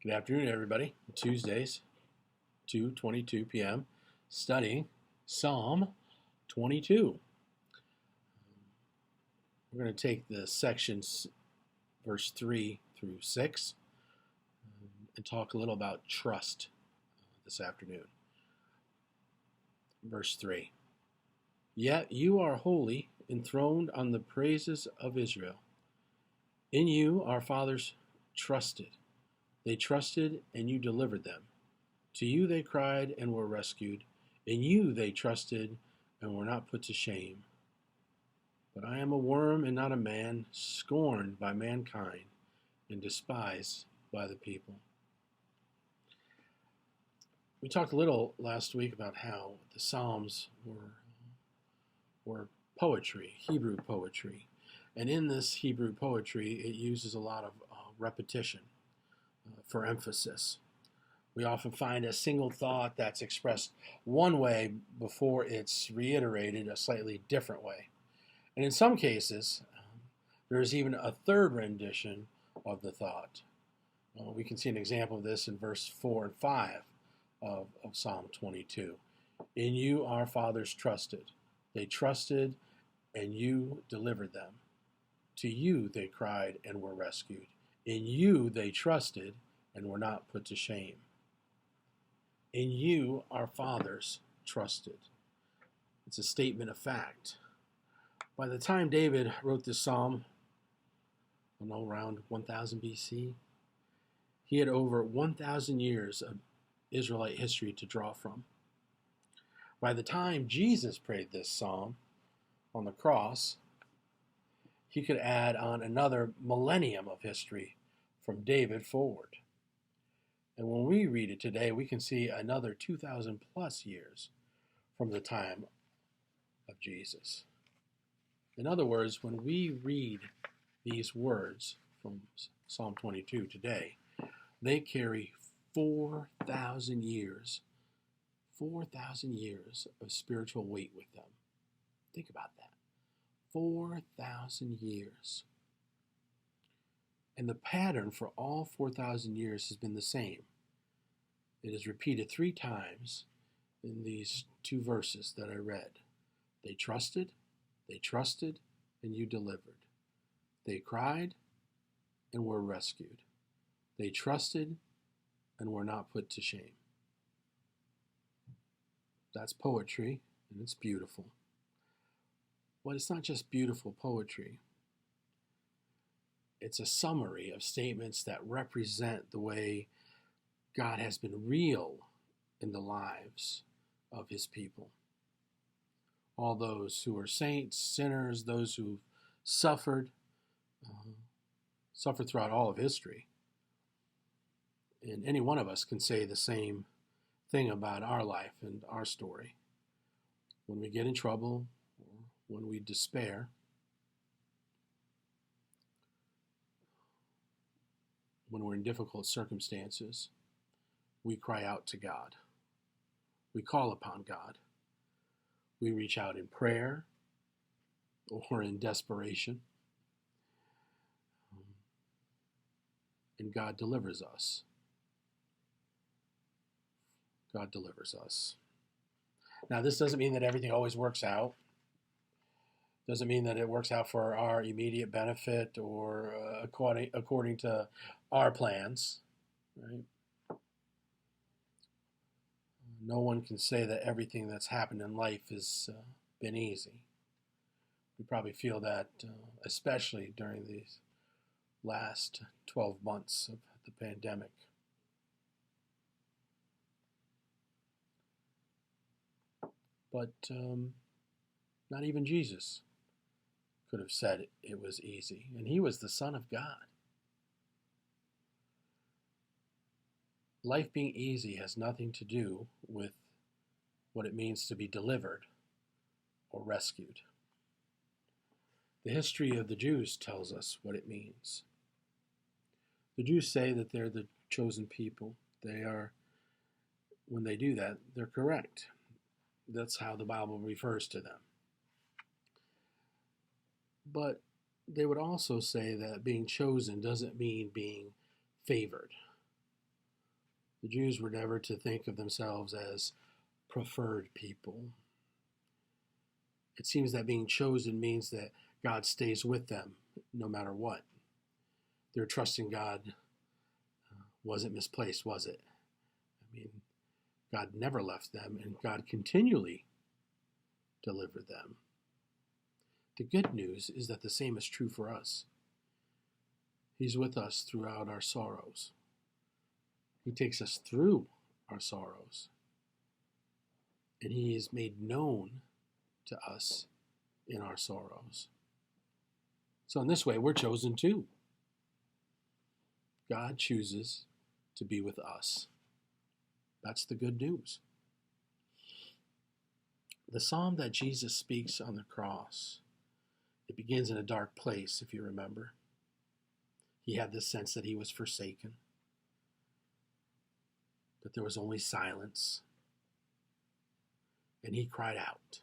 Good afternoon, everybody. Tuesdays, 2:22 p.m., studying Psalm 22. We're going to take the sections, verse 3 through 6, and talk a little about trust this afternoon. Verse 3. Yet you are holy, enthroned on the praises of Israel. In you our fathers trusted. They trusted, and you delivered them. To you they cried and were rescued. In you they trusted and were not put to shame. But I am a worm and not a man, scorned by mankind and despised by the people. We talked a little last week about how the Psalms were poetry, Hebrew poetry. And in this Hebrew poetry, it uses a lot of repetition for emphasis. We often find a single thought that's expressed one way before it's reiterated a slightly different way. And in some cases, there is even a third rendition of the thought. We can see an example of this in verse 4 and 5 of Psalm 22. In you our fathers trusted. They trusted, and you delivered them. To you they cried and were rescued. In you they trusted and were not put to shame. In you our fathers trusted. It's a statement of fact. By the time David wrote this psalm, around 1000 BC, he had over 1,000 years of Israelite history to draw from. By the time Jesus prayed this psalm on the cross, he could add on another millennium of history from David forward. And when we read it today, we can see another 2,000 plus years from the time of Jesus. In other words, when we read these words from Psalm 22 today, they carry 4,000 years of spiritual weight with them. Think about that. 4,000 years. And the pattern for all 4,000 years has been the same. It is repeated 3 times in these 2 verses that I read. They trusted, and you delivered. They cried and were rescued. They trusted and were not put to shame. That's poetry, and it's beautiful. But it's not just beautiful poetry. It's a summary of statements that represent the way God has been real in the lives of his people. All those who are saints, sinners, those who suffered throughout all of history. And any one of us can say the same thing about our life and our story. When we get in trouble, or when we despair, when we're in difficult circumstances, we cry out to God. We call upon God. We reach out in prayer or in desperation. And God delivers us. God delivers us. Now, this doesn't mean that everything always works out. Doesn't mean that it works out for our immediate benefit or according to our plans, right? No one can say that everything that's happened in life has been easy. We probably feel that especially during these last 12 months of the pandemic. But not even Jesus could have said it was easy. And he was the Son of God. Life being easy has nothing to do with what it means to be delivered or rescued. The history of the Jews tells us what it means. The Jews say that they're the chosen people. When they do that, they're correct. That's how the Bible refers to them. But they would also say that being chosen doesn't mean being favored. The Jews were never to think of themselves as preferred people. It seems that being chosen means that God stays with them no matter what. Their trust in God wasn't misplaced, was it? I mean, God never left them, and God continually delivered them. The good news is that the same is true for us. He's with us throughout our sorrows. He takes us through our sorrows, and He is made known to us in our sorrows. So in this way, we're chosen too. God chooses to be with us. That's the good news. The psalm that Jesus speaks on the cross, it begins in a dark place, if you remember. He had this sense that he was forsaken, that there was only silence, and he cried out.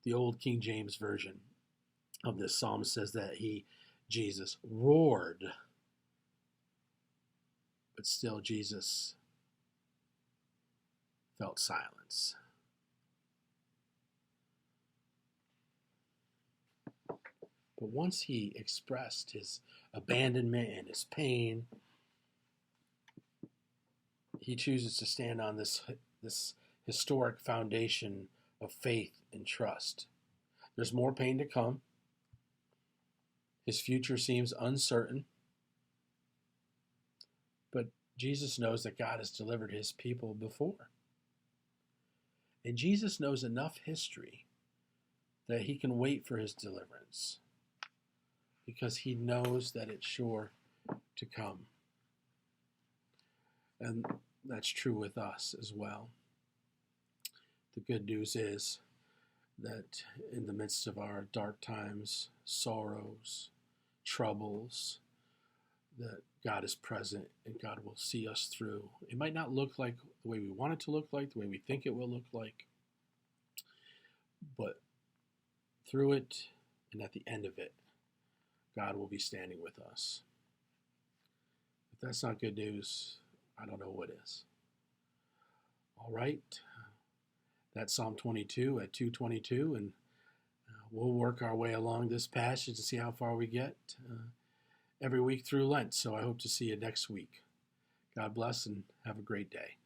The old King James Version of this psalm says that Jesus, roared, but still Jesus felt silence. But once he expressed his abandonment and his pain, he chooses to stand on this historic foundation of faith and trust. There's more pain to come. His future seems uncertain. But Jesus knows that God has delivered his people before. And Jesus knows enough history that he can wait for his deliverance, because he knows that it's sure to come. And that's true with us as well. The good news is that in the midst of our dark times, sorrows, troubles, that God is present and God will see us through. It might not look like the way we want it to look like, the way we think it will look like, but through it and at the end of it, God will be standing with us. If that's not good news, I don't know what is. All right, that's Psalm 22 at 222, and we'll work our way along this passage to see how far we get every week through Lent. So I hope to see you next week. God bless and have a great day.